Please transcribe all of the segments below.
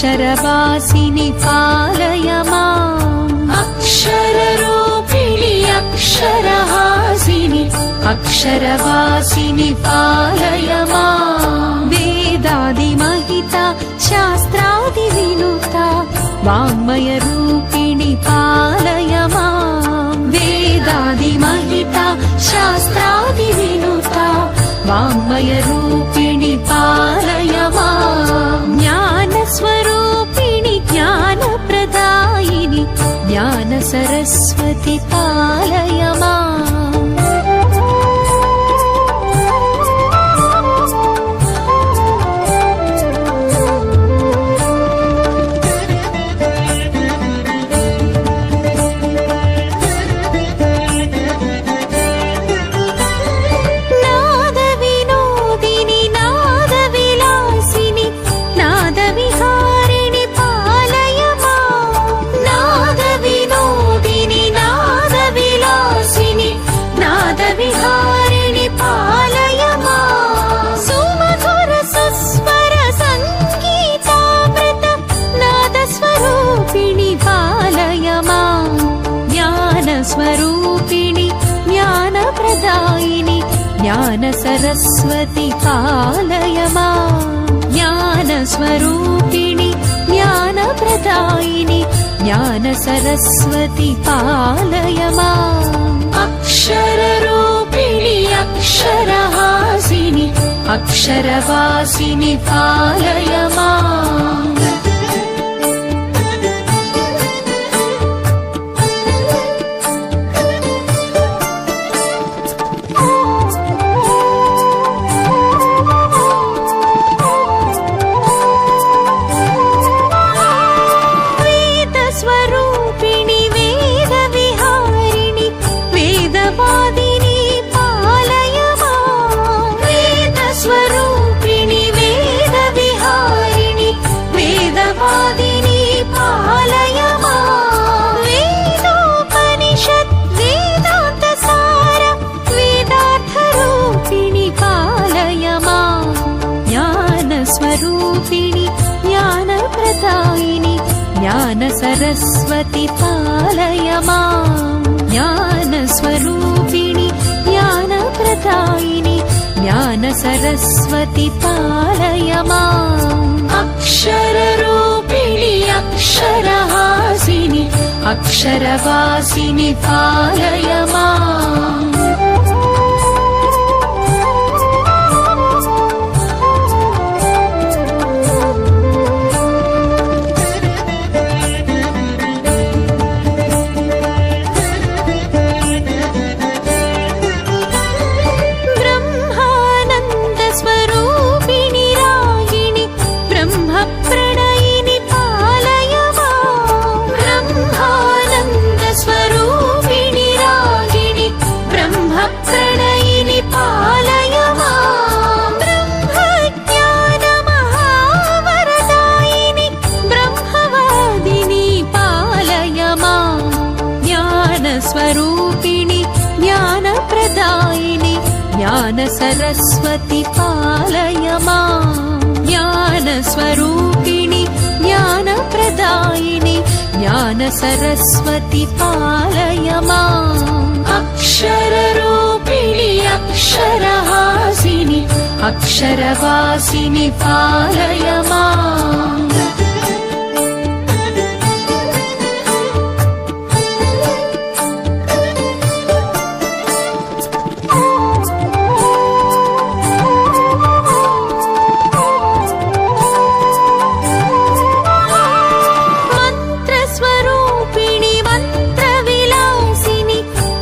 अक्षरवासिनि पालय माम् अक्षररूपिणि अक्षरहासिनि अक्षरवासिनि पालय माम् वेदादिमहिता शास्त्रादिविनुता वाङ्मयरूपिणि पालय माम् वेदादिमहिता शास्त्रादिविनुता वाङ्मयरूपिणि पालय माम् ज्ञानस्वरूपिणि ज्ञानप्रदायिनि ज्ञानसरस्वति पालय माम् स्वरूपिणि ज्ञानप्रदायिनि ज्ञानसरस्वति पालय माम् ज्ञानस्वरूपिणि ज्ञानप्रदायिनि ज्ञानसरस्वति पालय माम् अक्षररूपिणि अक्षरहासिनि अक्षरवासिनि पालय माम् स्वरूपिणि ज्ञानप्रदायिनि ज्ञानसरस्वति पालय माम् ज्ञानस्वरूपिणि ज्ञानप्रदायिनि ज्ञानसरस्वति पालय माम् अक्षररूपिणि अक्षरहासिनि अक्षरवासिनि पालय माम् स्वरूपिणि ज्ञानप्रदायिनि ज्ञानसरस्वति पालय माम् ज्ञानस्वरूपिणि ज्ञानप्रदायिनि ज्ञानसरस्वति पालय माम् अक्षररूपिणि अक्षरहासिनि अक्षरवासिनि पालय माम्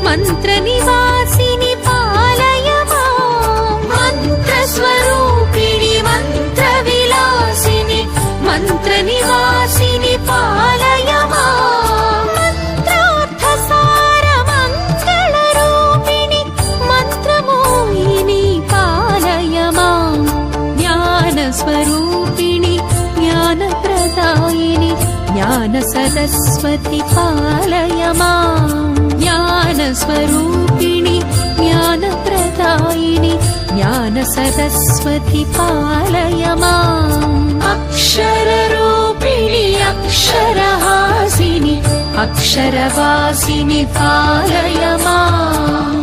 मंत्रनिवासिनि पालय माम् मंत्रस्वरूपिणि मंत्रविलासिनि मंत्रनिवासिनि पालय माम् मंत्रार्थसारमङ्गलरूपिणि मंत्रमोहिनि पालय माम् ज्ञानस्वरूपिणि ज्ञानप्रदायिनि ज्ञानसरस्वति पालय माम् ज्ञानस्वरूपिणि ज्ञानप्रदायिनि ज्ञानसरस्वति पालय माम् अक्षररूपिणि अक्षरहासिनि अक्षरवासिनि पालय माम्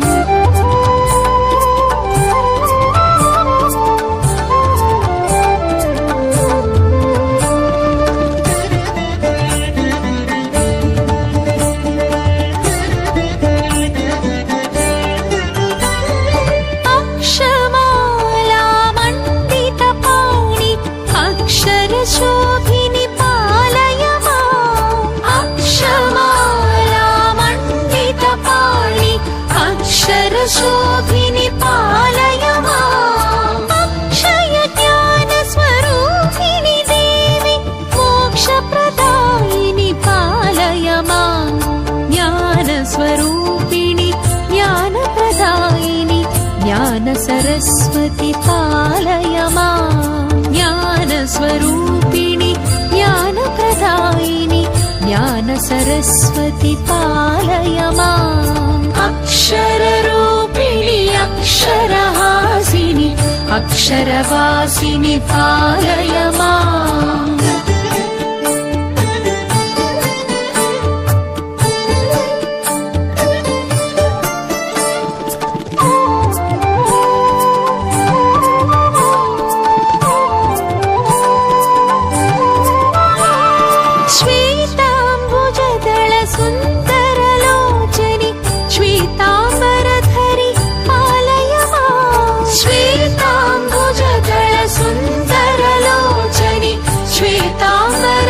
शोभिनि पालय माम् अक्षमालामण्डितपाणि अक्षरशोभिनि पालय माम् अक्षय ज्ञानस्वरूपिणि देवि मोक्षप्रदायिनि पालय माम् ज्ञानस्वरूपिणि ज्ञानप्रदायिनि ज्ञानसरस्वति पालय माम् ज्ञानस्वरूपिणि ज्ञानप्रदायिनि ज्ञानसरस्वति पालय माम् अक्षररूपिणि अक्षरहासिनि अक्षरवासिनि पालय माम् सुन्दरलोचनि श्वेताम्बरधरि पालय माम् श्वेताम्बुजदल सुन्दरलोचनि श्वेताम्बर